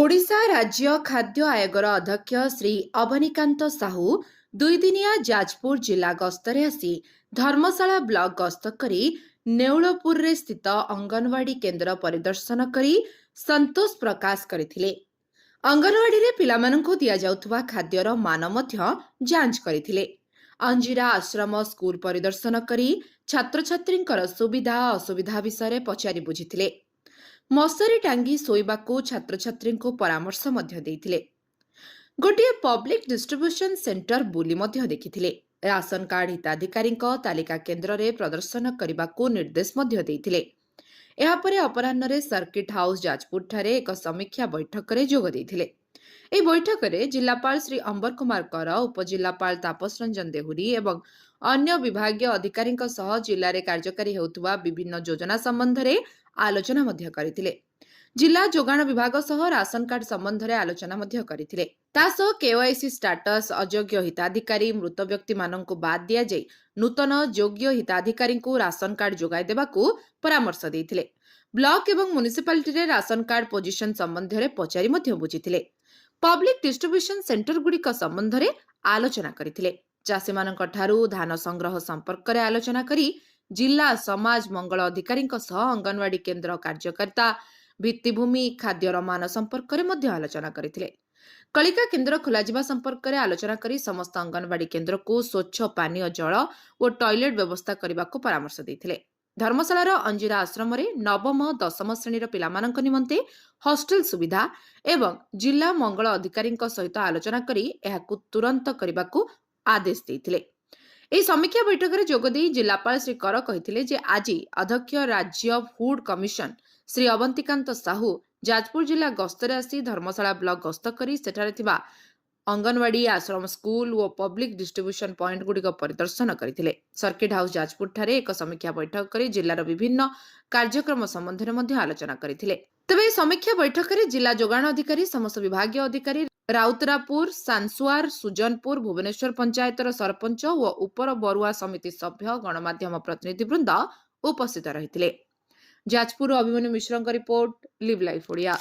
ओडिशा राज्य खाद्य आयोगर अध्यक्ष श्री अवनीकांत साहू दुईदिनिया जाजपुर जिला गस्तरे आसी धर्मशाला ब्लॉक गस्त करी नेउलपुर स्थित अंगनवाड़ी केन्द्र परिदर्शन करी संतोष प्रकाश करथिले। अंगनवाड़ी रे पिलामानंकु दिया जाउथुवा खाद्यर मान मध्य जांच करथिले। अंजिरा आश्रम स्कूल परिदर्शन करी छात्र छात्रींकर सुविधा असुविधा विषय पचारि बुझिथिले। मशारी टांगी शोइबाकू छात्र छात्रींकु परामर्श मध्य देइथिले। गोटे पब्लिक डिस्ट्रीब्यूशन सेंटर बुली मध्य देखिथिले। राशन कार्ड हिताधिकारींक तालिका केन्द्र रे प्रदर्शन करबाकू निर्देश मध्य देइथिले। एहापरे अपराह्न सर्किट हाउस जाजपुर ठारे एक समीक्षा बैठक रे जोग देइथिले। एही बैठक रे जिलापाल श्री अंबर कुमार कर, उपजिलापाल तापस रंजन देहुरी एवं अन्य विभागीय अधिकारींक सह जिल्ला रे कार्यकारी हेउथुवा विभिन्न योजना संबंध रे आलोचना मध्य करथिले। जिला जोगाण विभाग सह राशन कार्ड संबंध रे आलोचना मध्य करथिले। ता सह केवाईसी स्टाटस, अयोग्य हिताधिकारी, मृत व्यक्ति माननकु बाद दिया जाई नूतन योग्य हिताधिकारींकु राशन कार्ड जोगाई देबाकू परामर्श देइथिले। ब्लॉक एवं म्युनिसिपालिटी रे राशन कार्ड पोजिशन संबंध रे पचारि मध्य बुझिथिले। पब्लिक डिस्ट्रीब्यूशन सेंटर गुड़िक संबंध रे आलोचना करथिले। चाषी माननक ठारू धान संग्रह संपर्क रे आलोचना करी जिला समाज मंगल अधिकारी सह अंगनवाड़ी केन्द्र कार्यकर्ता भित्तिभूमि खाद्यर मान संपर्क रे मध्य आलोचना करथिले। कलिका केन्द्र खोलाजिबा संपर्क रे आलोचना करी समस्त अंगनवाड़ी केन्द्र को स्वच्छ पानीय जल और टॉयलेट व्यवस्था करबाकू परामर्श देथिले। धर्मशालार अंजिरा आश्रम रे नवम दशम श्रेणीर पिलामानंक निमंते हॉस्टेल सुविधा एवं जिला मंगल अधिकारी सहित आलोचना करी एहाकू तुरंत करबाकू आदेश देथिले। एही समीक्षा बैठक रे जोगदेई जिलापाल श्री कर कहिथिले जे आजि अध्यक्ष राज्य फूड कमिशन श्री अवंतिकांत साहू जाजपुर जिला गस्तरे आसी धर्मशाला ब्लॉक गस्त करी सेठारे थिबा अंगनवाड़ी, आश्रम स्कूल और पब्लिक डिस्ट्रीब्यूशन पॉइंट गुड़िक परिदर्शन करथिले। सर्किट हाउस जाजपुर ठारे एक समीक्षा बैठक करी जिल्लार विभिन्न कार्यक्रम संबंध में मध्य आलोचना करथिले। तबे समीक्षा बैठक रे जिला जोगाण अधिकारी, समस्त विभागीय अधिकारी, राउतरापुर, सांसुआर, सुजनपुर, भुवनेश्वर पंचायतर सरपंच और उपर बरुआ समिति सभ्य गणमाध्यम प्रतिनिधिवृंद उपस्थित रहिथिले। जाजपुर अभिमन्यु मिश्रଙ୍କ रिपोर्ट, लिव लाइफ ओडिया।